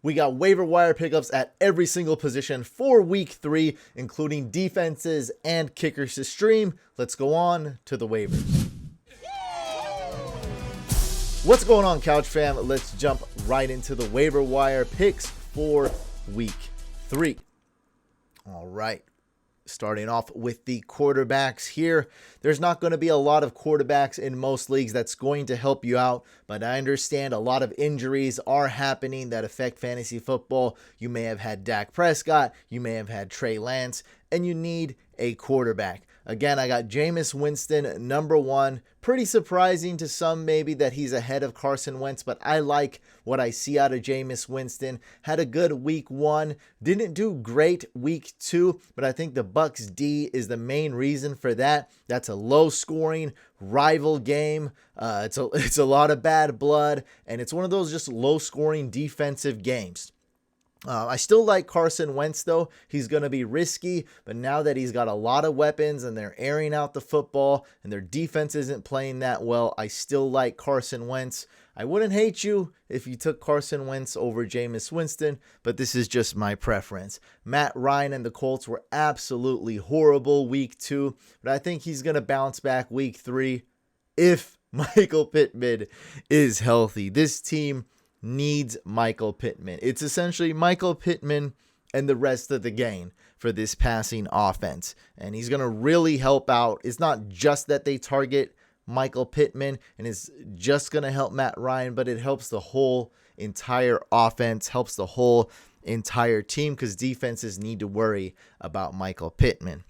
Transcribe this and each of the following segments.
We got waiver wire pickups at every single position for week 3, including defenses and kickers to stream. Let's go on to the waivers. What's going on, Couch fam? Let's jump right into the waiver wire picks for week 3. All right. Starting off with the quarterbacks here. There's not going to be a lot of quarterbacks in most leagues that's going to help you out, but I understand a lot of injuries are happening that affect fantasy football. You may have had Dak Prescott, you may have had Trey Lance, and you need a quarterback. Again, I got Jameis Winston, number 1. Pretty surprising to some maybe that he's ahead of Carson Wentz, but I like what I see out of Jameis Winston. Had a good week 1. Didn't do great week 2, but I think the Bucks D is the main reason for that. That's a low-scoring rival game. It's a lot of bad blood, and it's one of those just low-scoring defensive games. I still like Carson Wentz, though. He's going to be risky, but now that he's got a lot of weapons and they're airing out the football and their defense isn't playing that well, I still like Carson Wentz. I wouldn't hate you if you took Carson Wentz over Jameis Winston, but this is just my preference. Matt Ryan and the Colts were absolutely horrible week 2, but I think he's going to bounce back week 3 if Michael Pittman is healthy. This team needs Michael Pittman. It's essentially Michael Pittman and the rest of the gang for this passing offense. And he's going to really help out. It's not just that they target Michael Pittman and it's just going to help Matt Ryan, but it helps the whole entire offense, helps the whole entire team because defenses need to worry about Michael Pittman.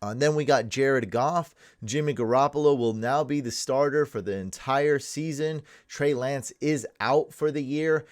And then we got Jared Goff. Jimmy Garoppolo will now be the starter for the entire season. Trey Lance is out for the year.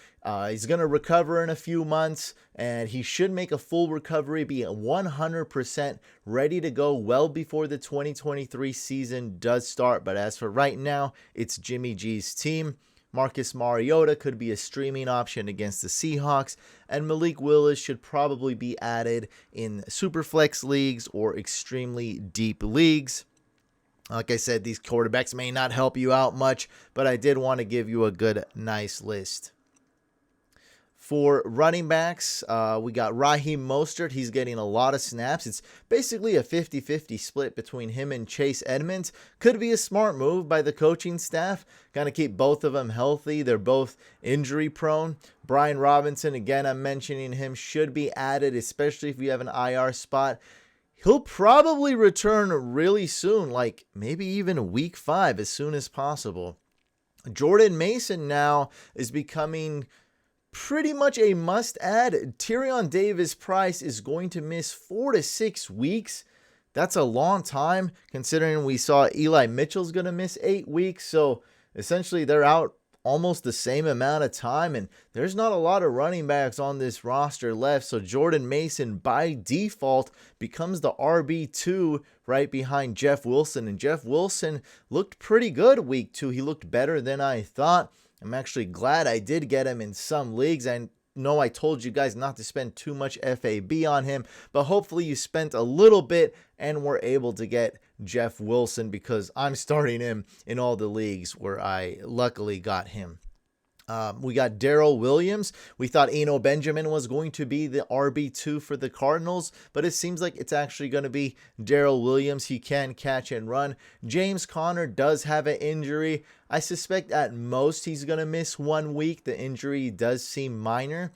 He's going to recover in a few months, and he should make a full recovery, be 100% ready to go well before the 2023 season does start. But as for right now, it's Jimmy G's team. Marcus Mariota could be a streaming option against the Seahawks, and Malik Willis should probably be added in Superflex leagues or extremely deep leagues. Like I said, these quarterbacks may not help you out much, but I did want to give you a good, nice list. For running backs, we got Raheem Mostert. He's getting a lot of snaps. It's basically a 50-50 split between him and Chase Edmonds. Could be a smart move by the coaching staff. Kind of keep both of them healthy. They're both injury prone. Brian Robinson, again, I'm mentioning him, should be added, especially if you have an IR spot. He'll probably return really soon, like maybe even week 5 as soon as possible. Jordan Mason now is becoming pretty much a must-add. Tyrion Davis-Price is going to miss 4 to 6 weeks. That's a long time, considering we saw Eli Mitchell's going to miss 8 weeks. So essentially, they're out almost the same amount of time, and there's not a lot of running backs on this roster left. So Jordan Mason, by default, becomes the RB2 right behind Jeff Wilson. And Jeff Wilson looked pretty good week 2. He looked better than I thought. I'm actually glad I did get him in some leagues. I know I told you guys not to spend too much FAB on him, but hopefully you spent a little bit and were able to get Jeff Wilson because I'm starting him in all the leagues where I luckily got him. We got Darrell Williams. We thought Eno Benjamin was going to be the RB2 for the Cardinals, but it seems like it's actually going to be Darrell Williams. He can catch and run. James Conner does have an injury. I suspect at most he's going to miss 1 week. The injury does seem minor.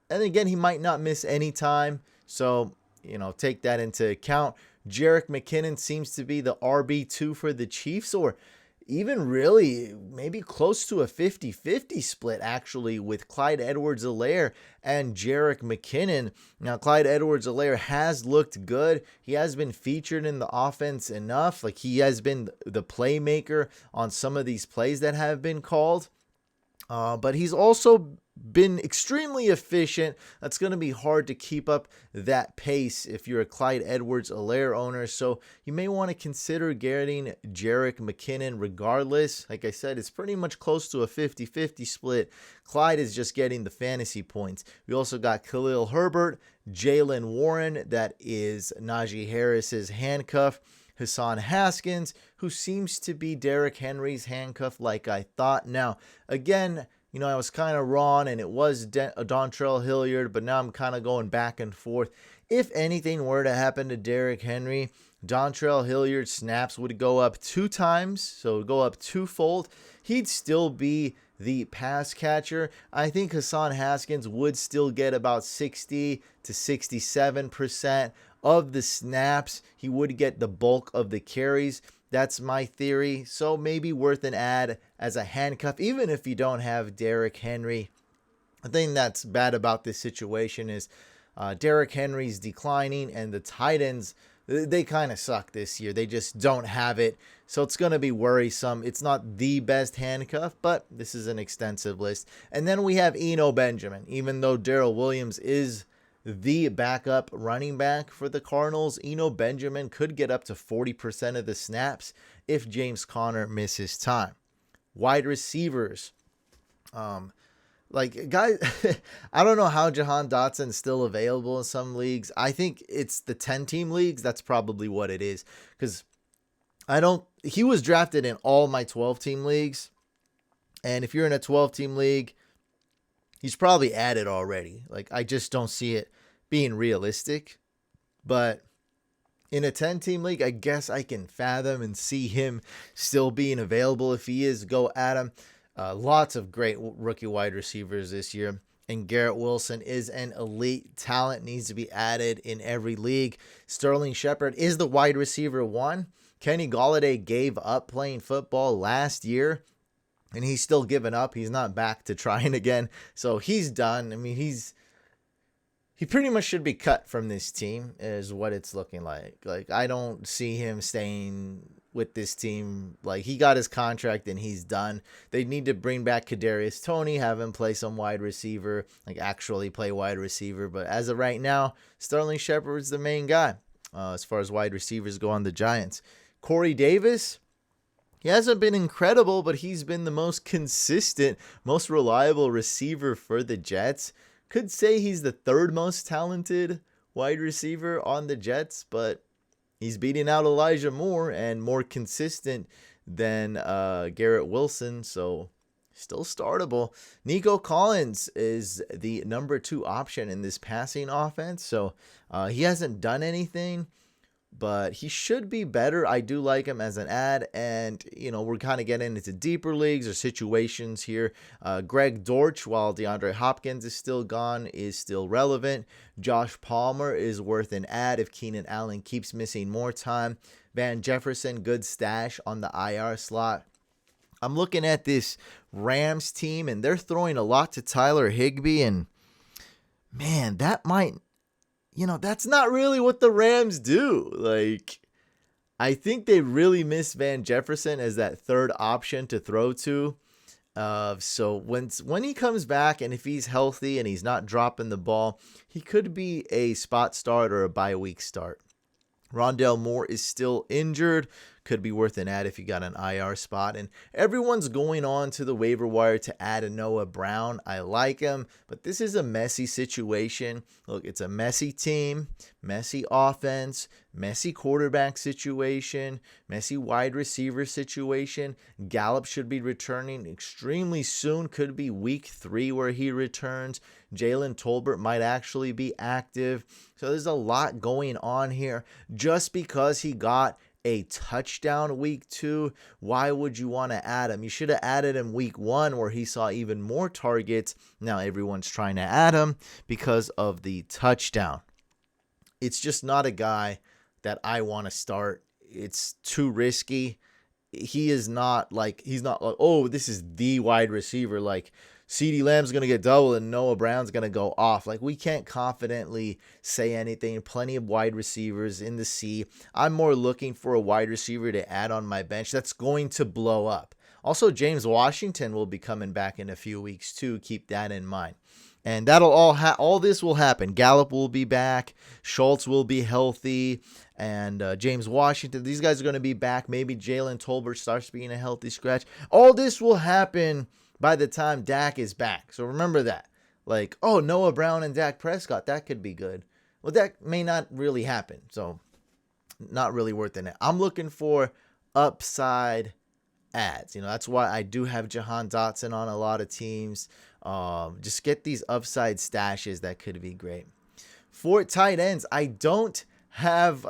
And again, he might not miss any time. So, take that into account. Jerick McKinnon seems to be the RB2 for the Chiefs, or even really maybe close to a 50-50 split actually with Clyde Edwards-Helaire and Jerick McKinnon. Now, Clyde Edwards-Helaire has looked good. He has been featured in the offense enough. Like, he has been the playmaker on some of these plays that have been called. But he's also been extremely efficient. That's going to be hard to keep up that pace if you're a Clyde Edwards-Helaire owner. So you may want to consider getting Jerick McKinnon regardless. Like I said, it's pretty much close to a 50-50 split. Clyde is just getting the fantasy points. We also got Khalil Herbert, Jaylen Warren, that is Najee Harris's handcuff. Hassan Haskins, who seems to be Derrick Henry's handcuff like I thought. Now, again, I was kind of wrong, and it was Dontrell Hilliard, but now I'm kind of going back and forth. If anything were to happen to Derrick Henry, Dontrell Hilliard snaps would go up 2 times, so it would go up twofold. He'd still be the pass catcher. I think Hassan Haskins would still get about 60 to 67% of the snaps. He would get the bulk of the carries. That's my theory. So maybe worth an add as a handcuff, even if you don't have Derrick Henry. The thing that's bad about this situation is Derrick Henry's declining, and the tight ends, they kind of suck this year. They just don't have it. So it's going to be worrisome. It's not the best handcuff, but this is an extensive list. And then we have Eno Benjamin. Even though Darrell Williams is the backup running back for the Cardinals, Eno Benjamin could get up to 40% of the snaps if James Conner misses time. Wide receivers. Guys, I don't know how Jahan Dotson's still available in some leagues. I think it's the 10-team leagues. That's probably what it is. Because he was drafted in all my 12-team leagues. And if you're in a 12-team league, he's probably added already. I just don't see it being realistic. But in a 10-team league, I guess I can fathom and see him still being available. If he is, go at him. Lots of great rookie wide receivers this year. And Garrett Wilson is an elite talent, needs to be added in every league. Sterling Shepard is the wide receiver 1. Kenny Golladay gave up playing football last year, and he's still giving up. He's not back to trying again. So he's done. I mean, he pretty much should be cut from this team is what it's looking like. I don't see him staying with this team. He got his contract and he's done. They need to bring back Kadarius Toney, have him play some wide receiver, actually play wide receiver. But as of right now, Sterling Shepard's the main guy as far as wide receivers go on the Giants. Corey Davis, he hasn't been incredible, but he's been the most consistent, most reliable receiver for the Jets. Could say he's the 3rd most talented wide receiver on the Jets, but he's beating out Elijah Moore and more consistent than Garrett Wilson, so still startable. Nico Collins is the number 2 option in this passing offense, so he hasn't done anything, but he should be better. I do like him as an ad, and we're kind of getting into deeper leagues or situations here. Greg Dortch, while DeAndre Hopkins is still gone, is still relevant. Josh Palmer is worth an ad if Keenan Allen keeps missing more time. Van Jefferson, good stash on the IR slot. I'm looking at this Rams team, and they're throwing a lot to Tyler Higbee, and man, that might... that's not really what the Rams do. I think they really miss Van Jefferson as that 3rd option to throw to. So when he comes back, and if he's healthy and he's not dropping the ball, he could be a spot start or a bye week start. Rondale Moore is still injured. Could be worth an add if you got an IR spot. And everyone's going on to the waiver wire to add a Noah Brown. I like him, but this is a messy situation. Look, it's a messy team, messy offense, messy quarterback situation, messy wide receiver situation. Gallup should be returning extremely soon. Could be week 3 where he returns. Jalen Tolbert might actually be active. So there's a lot going on here. Just because he got a touchdown week 2, why would you want to add him? You should have added him week 1 where he saw even more targets. Now everyone's trying to add him because of the touchdown. It's just not a guy that I want to start. It's too risky. He's not oh, this is the wide receiver. CeeDee Lamb's going to get double and Noah Brown's going to go off. We can't confidently say anything. Plenty of wide receivers in the sea. I'm more looking for a wide receiver to add on my bench that's going to blow up. Also, James Washington will be coming back in a few weeks too. Keep that in mind. And that'll all this will happen. Gallup will be back. Schultz will be healthy. And James Washington, these guys are going to be back. Maybe Jalen Tolbert starts being a healthy scratch. All this will happen by the time Dak is back. So remember that. Noah Brown and Dak Prescott, that could be good. Well, that may not really happen. So not really worth it. I'm looking for upside ads. That's why I do have Jahan Dotson on a lot of teams. Just get these upside stashes that could be great. For tight ends, I don't have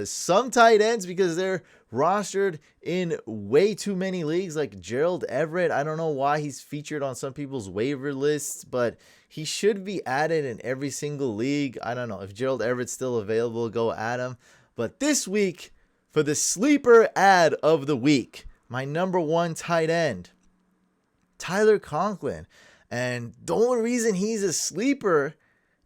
some tight ends because they're rostered in way too many leagues, like Gerald Everett. I don't know why he's featured on some people's waiver lists, but he should be added in every single league. I don't know if Gerald Everett's still available, go add him. But this week, for the sleeper ad of the week, my number one tight end, Tyler Conklin. And the only reason he's a sleeper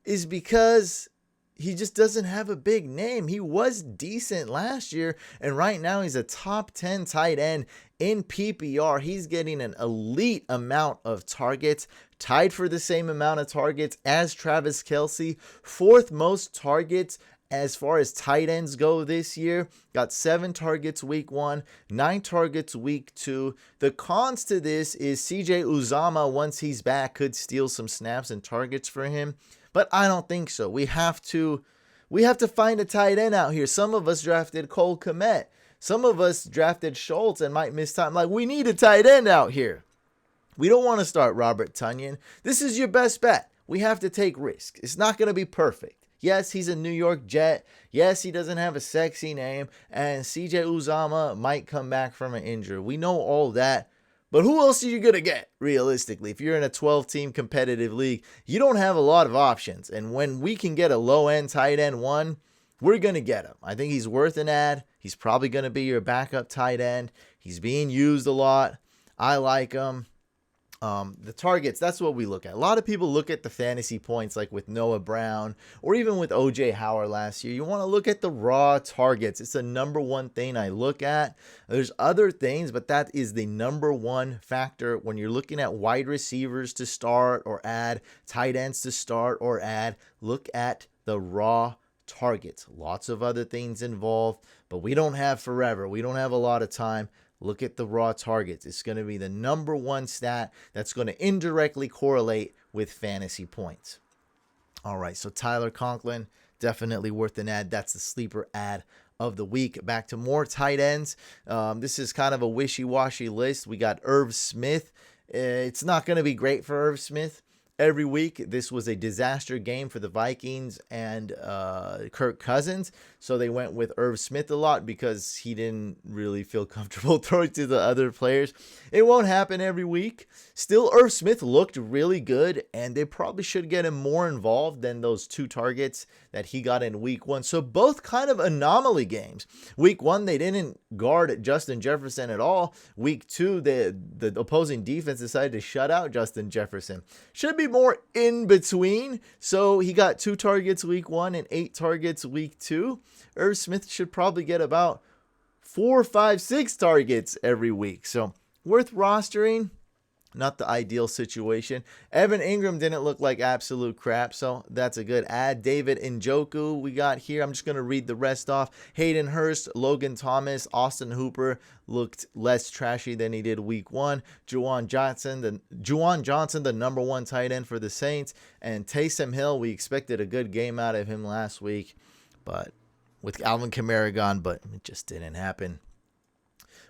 is because he just doesn't have a big name. He was decent last year, and right now he's a top 10 tight end in PPR. He's getting an elite amount of targets, tied for the same amount of targets as Travis Kelce, fourth most targets as far as tight ends go this year. Got 7 targets week 1, 9 targets week 2. The cons to this is CJ Uzomah, once he's back, could steal some snaps and targets for him. But I don't think so. We have to find a tight end out here. Some of us drafted Cole Kmet. Some of us drafted Schultz and might miss time. Like, we need a tight end out here. We don't want to start Robert Tonyan. This is your best bet. We have to take risk. It's not going to be perfect. Yes, he's a New York Jet. Yes, he doesn't have a sexy name. And CJ Uzomah might come back from an injury. We know all that. But who else are you going to get, realistically? If you're in a 12-team competitive league, you don't have a lot of options. And when we can get a low-end tight end one, we're going to get him. I think he's worth an ad. He's probably going to be your backup tight end. He's being used a lot. I like him. The targets, that's what we look at. A lot of people look at the fantasy points like with Noah Brown or even with OJ Howard last year. You want to look at the raw targets. It's the number one thing I look at. There's other things, but that is the number one factor when you're looking at wide receivers to start or add, tight ends to start or add. Look at the raw targets. Lots of other things involved, but we don't have forever. We don't have a lot of time. Look at the raw targets. It's going to be the number one stat that's going to indirectly correlate with fantasy points. All right, so Tyler Conklin, definitely worth an ad. That's the sleeper ad of the week. Back to more tight ends. This is kind of a wishy-washy list. We got Irv Smith. It's not going to be great for Irv Smith every week. This was a disaster game for the Vikings and Kirk Cousins. So they went with Irv Smith a lot because he didn't really feel comfortable throwing to the other players. It won't happen every week. Still, Irv Smith looked really good, and they probably should get him more involved than those 2 targets that he got in week 1. So both kind of anomaly games. Week 1, they didn't guard Justin Jefferson at all. Week 2, the opposing defense decided to shut out Justin Jefferson. Should be more in between. So he got 2 targets week 1 and 8 targets week 2. Irv Smith should probably get about 4, 5, 6 targets every week. So worth rostering. Not the ideal situation. Evan Ingram didn't look like absolute crap, so that's a good ad. David Njoku we got here. I'm just going to read the rest off. Hayden Hurst, Logan Thomas, Austin Hooper looked less trashy than he did week 1. Juwan Johnson, the number 1 tight end for the Saints. And Taysom Hill, we expected a good game out of him last week, but with Alvin Kamara gone, but it just didn't happen.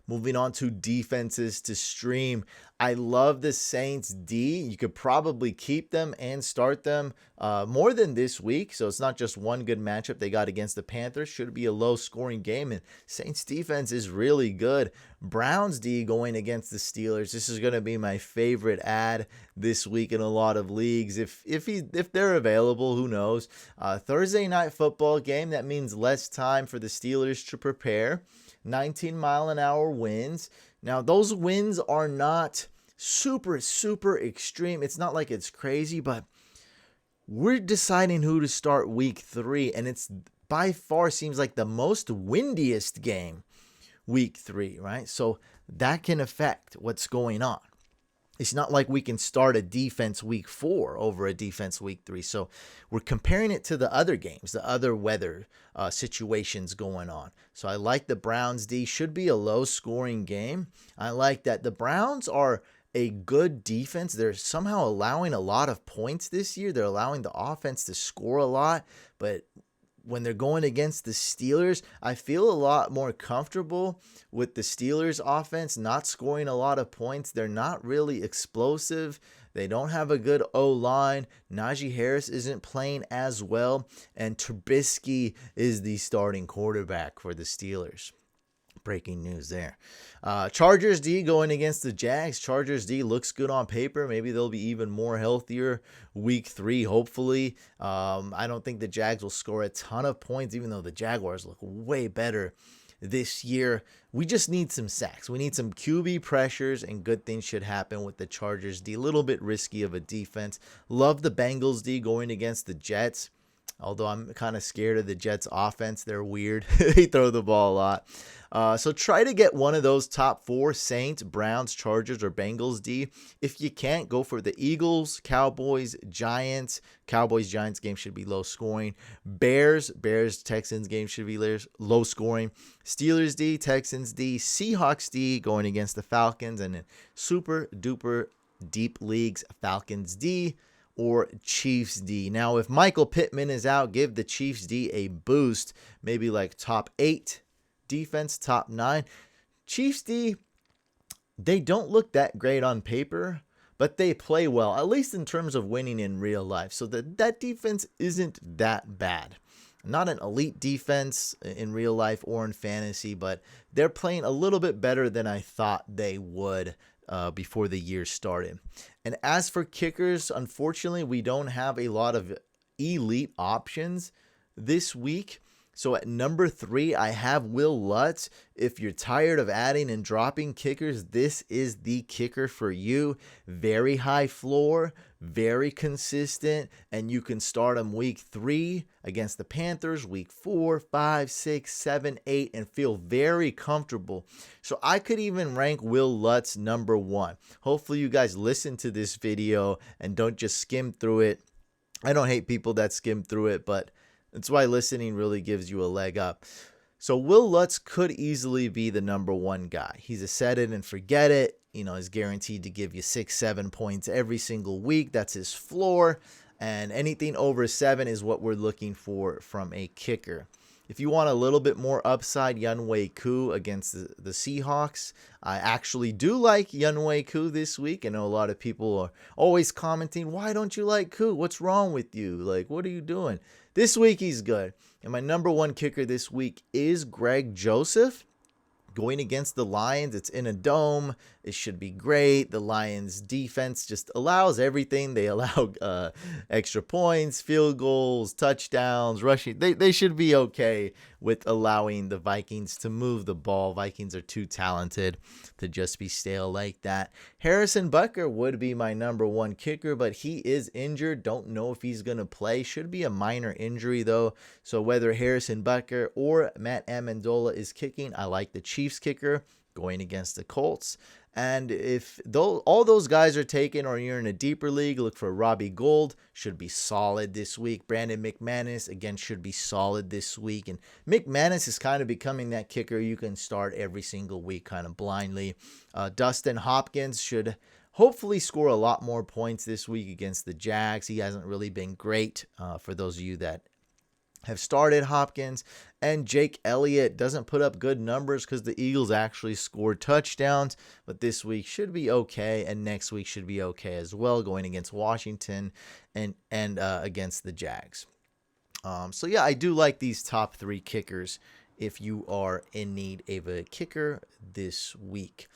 Moving on to defenses to stream. I love the Saints D. You could probably keep them and start them more than this week. So it's not just one good matchup they got against the Panthers. Should be a low scoring game. And Saints defense is really good. Browns D going against the Steelers. This is going to be my favorite ad this week in a lot of leagues. If they're available, who knows? Thursday night football game. That means less time for the Steelers to prepare. 19-mile-an-hour winds. Now, those winds are not super extreme. It's not like it's crazy, but we're deciding who to start week 3, and it's by far seems like the most windiest game week 3, right? So that can affect what's going on. It's not like we can start a defense week 4 over a defense week 3. So we're comparing it to the other games, the other weather situations going on. So I like the Browns D. Should be a low scoring game. I like that the Browns are a good defense. They're somehow allowing a lot of points this year. They're allowing the offense to score a lot, but when they're going against the Steelers, I feel a lot more comfortable with the Steelers offense not scoring a lot of points. They're not really explosive. They don't have a good O-line. Najee Harris isn't playing as well. And Trubisky is the starting quarterback for the Steelers. Breaking news there. Chargers D going against the Jags. Chargers D looks good on paper. Maybe they'll be even more healthier week 3, hopefully. I don't think the Jags will score a ton of points, even though the Jaguars look way better this year. We just need some sacks. We need some QB pressures, and good things should happen with the Chargers D. A little bit risky of a defense. Love the Bengals D going against the Jets. Although I'm kind of scared of the Jets offense. They're weird. They throw the ball a lot. So try to get one of those top 4, Saints, Browns, Chargers, or Bengals D. If you can't, go for the Eagles, Cowboys, Giants. Cowboys, Giants game should be low scoring. Bears, Texans game should be low scoring. Steelers D, Texans D, Seahawks D going against the Falcons. And then super duper deep leagues, Falcons D or Chiefs D. Now, if Michael Pittman is out, give the Chiefs D a boost. Maybe like top 8 defense, top 9. Chiefs D, they don't look that great on paper, but they play well, at least in terms of winning in real life. So that defense isn't that bad. Not an elite defense in real life or in fantasy, but they're playing a little bit better than I thought they would before the year started. And as for kickers, unfortunately, we don't have a lot of elite options this week. So at number 3, I have Will Lutz. If you're tired of adding and dropping kickers, this is the kicker for you. Very high floor, very consistent, and you can start him week 3 against the Panthers, week 4, 5, 6, 7, 8, and feel very comfortable. So I could even rank Will Lutz number 1. Hopefully you guys listen to this video and don't just skim through it. I don't hate people that skim through it, but that's why listening really gives you a leg up. So Will Lutz could easily be the number 1 guy. He's a set it and forget it. He's guaranteed to give you 6, 7 points every single week. That's his floor. And anything over 7 is what we're looking for from a kicker. If you want a little bit more upside, Younghoe Koo against the Seahawks. I actually do like Younghoe Koo this week. I know a lot of people are always commenting, why don't you like Koo? What's wrong with you? Like, what are you doing? This week he's good. And my number 1 kicker this week is Greg Joseph. Going against the Lions, it's in a dome. It should be great. The Lions defense just allows everything. They allow extra points, field goals, touchdowns, rushing. They should be okay with allowing the Vikings to move the ball. Vikings are too talented to just be stale like that. Harrison Butker would be my number 1 kicker, but he is injured. Don't know if he's going to play. Should be a minor injury, though. So whether Harrison Butker or Matt Amendola is kicking, I like the Chiefs kicker going against the Colts. And if all those guys are taken, or you're in a deeper league, look for Robbie Gould. Should be solid this week. Brandon McManus, again, should be solid this week. And McManus is kind of becoming that kicker you can start every single week kind of blindly. Dustin Hopkins should hopefully score a lot more points this week against the Jags. He hasn't really been great for those of you that have started Hopkins. And Jake Elliott doesn't put up good numbers because the Eagles actually scored touchdowns, but this week should be okay, and next week should be okay as well, going against Washington and against the Jags. So yeah, I do like these top 3 kickers if you are in need of a kicker this week.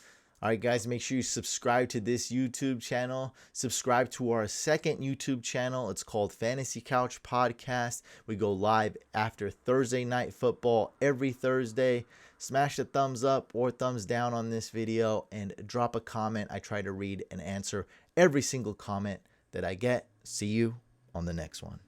All right, guys, make sure you subscribe to this YouTube channel. Subscribe to our second YouTube channel. It's called Fantasy Couch Podcast. We go live after Thursday Night Football every Thursday. Smash the thumbs up or thumbs down on this video and drop a comment. I try to read and answer every single comment that I get. See you on the next one.